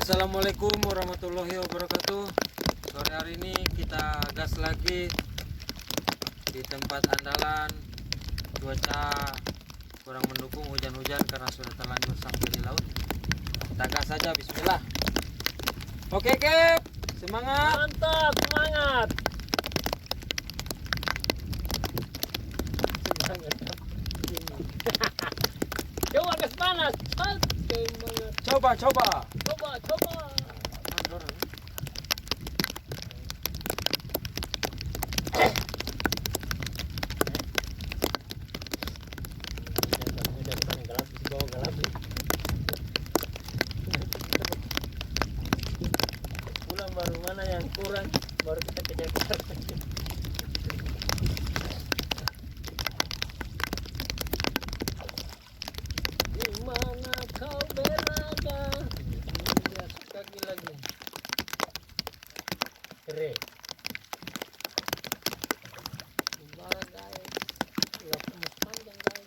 Assalamualaikum warahmatullahi wabarakatuh. Sore hari ini kita gas lagi di tempat andalan. Cuaca kurang mendukung, hujan-hujan karena sudah terlanjur sampai di laut. Kita gas saja, bismillah. Oke Kep, semangat. Mantap, semangat. Coba gas panas. Semangat. Coba. Coba. Pulang baru mana yang kurang, baru kita kejar-kejar. Di mana kau berada? Dia suka lagi. Keren. Gimana guys? Ya panjang guys.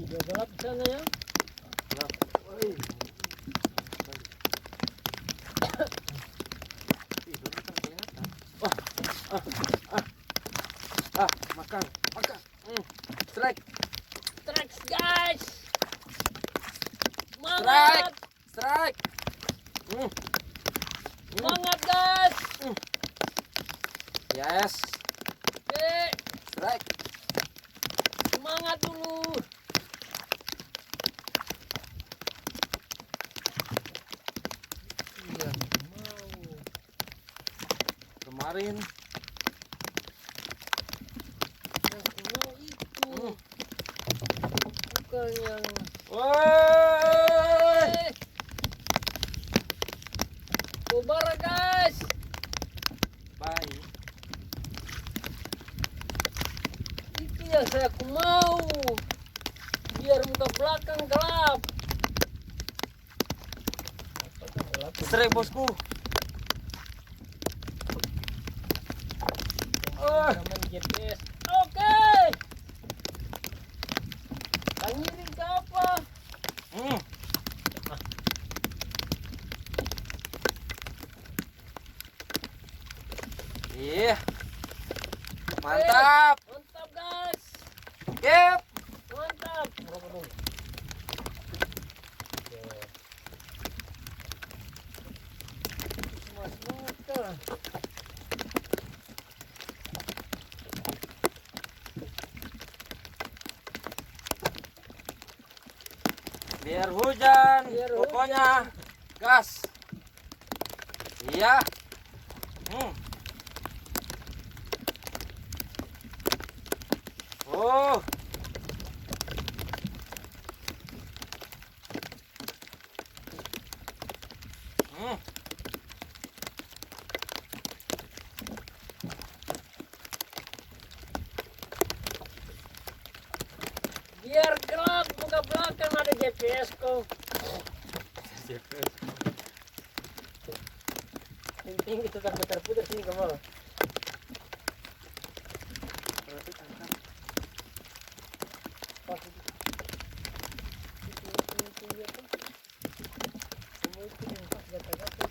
Udah gelap di sana ya? Gelap. Makan. Strike. Tracks guys. Semangat. Strike. Semangat guys. Yes. Oke, Strike. semangat dulu. Iya, mau. Kemarin Yang mau itu. Bukan yang woi. Kubara guys. Baik. Itu yang saya mau. Biar muka belakang gelap. Strike bosku. Zaman GPS. Oke. Tangirin ke apa? Iya. Mantap. Mantap guys. Kep. Mantap. Berapa dulu? Oke. Semua semangat kan? Biar hujan. Biar Pokoknya gas. Iya. Oh. Biar gelap muka belakang ada GPS kok. Tinggi tetap putar-putar sini ke bawah. Semua itu yang pas gata-gata.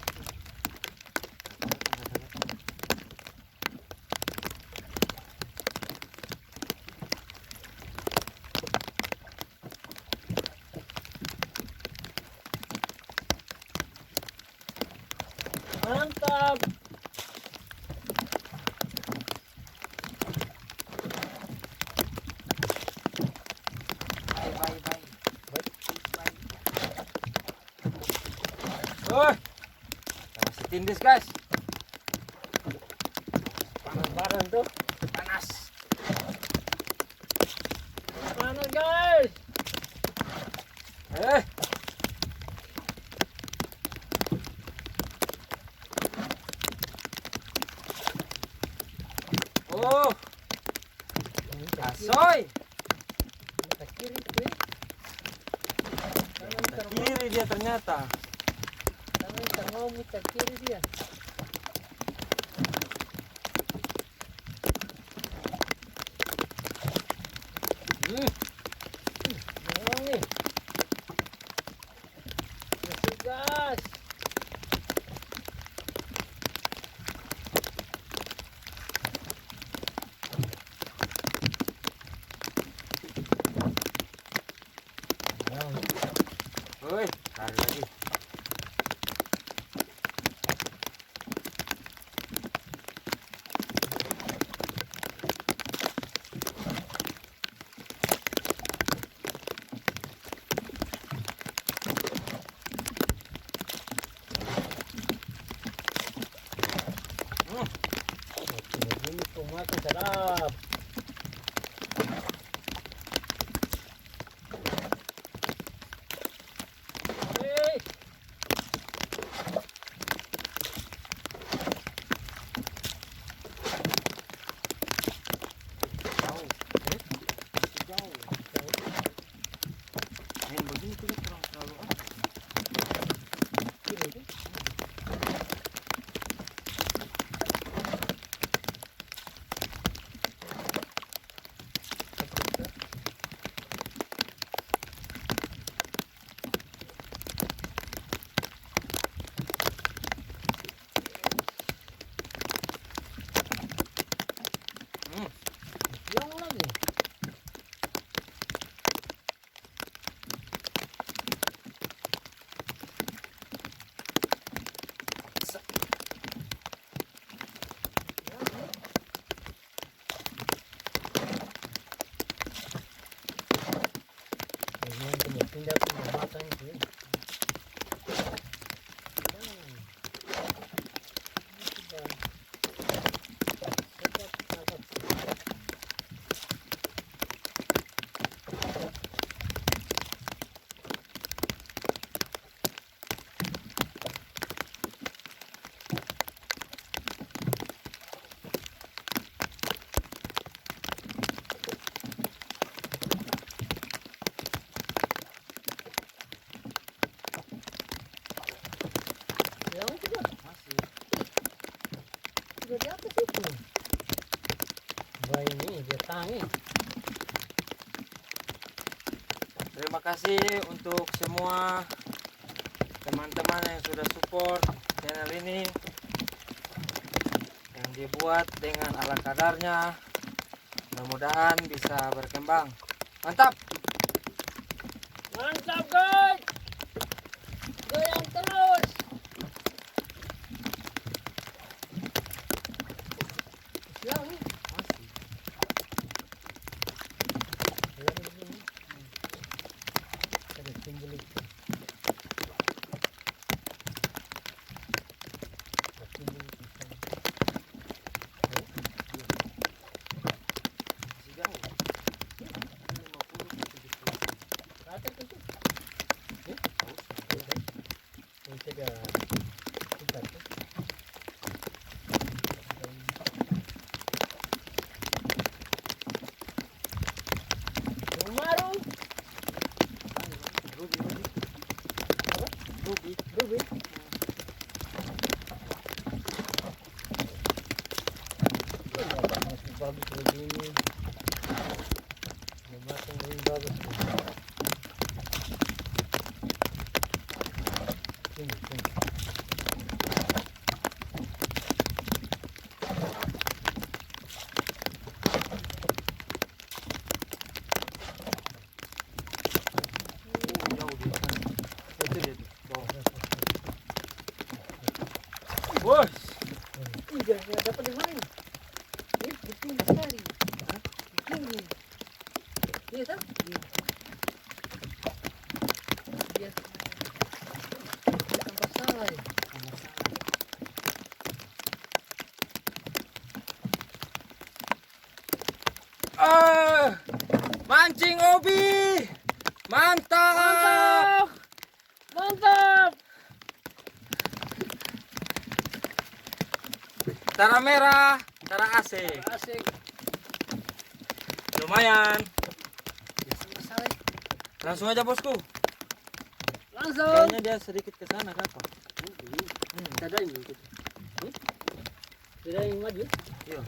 Mantap. Oh. Masih tindis guys. Panas tuh. Panas. Panas guys. Oh, asoy. Tak kiri tuh. Ke kiri dia ternyata. Tangan tak mau muter kiri dia. Memang nih. Masih gas. Woi, tarik lagi. Ini tomat sedap. Main begini tuh kurang terlalu Yang lagi. Ini pindah makan sih. Yang sudah masih. sudah di atas itu. Wah ini dia tangi. Terima kasih untuk semua teman-teman yang sudah support channel ini, yang dibuat dengan ala kadarnya. Mudah-mudahan bisa berkembang. Mantap. Mantap guys. Goyang terus. Yang nih. Masih. Yang begini. Ada timbul itu. Timbul itu. Masih jauh. 50 ke 70. Kata itu. Jauh. Ini dia. Kita tuh. Maru. Ruby. Ruby. Masih bagus begini. Makan lebih bagus. Sini. Jauh dia. Itu dia tuh. Bawah. Bos. Iya, nggak dapat di mana? Ini penting sekali. Tinggi. Iya tak? Dia tambah salah ya. Mancing Obi. Mantap. Mantap. Tara merah. cara asik. Asik. Lumayan. Biasa masalah. Langsung aja bosku. Langsung. Kayaknya dia sedikit ke sana apa? Ada ini. Ada yang maju. Iya.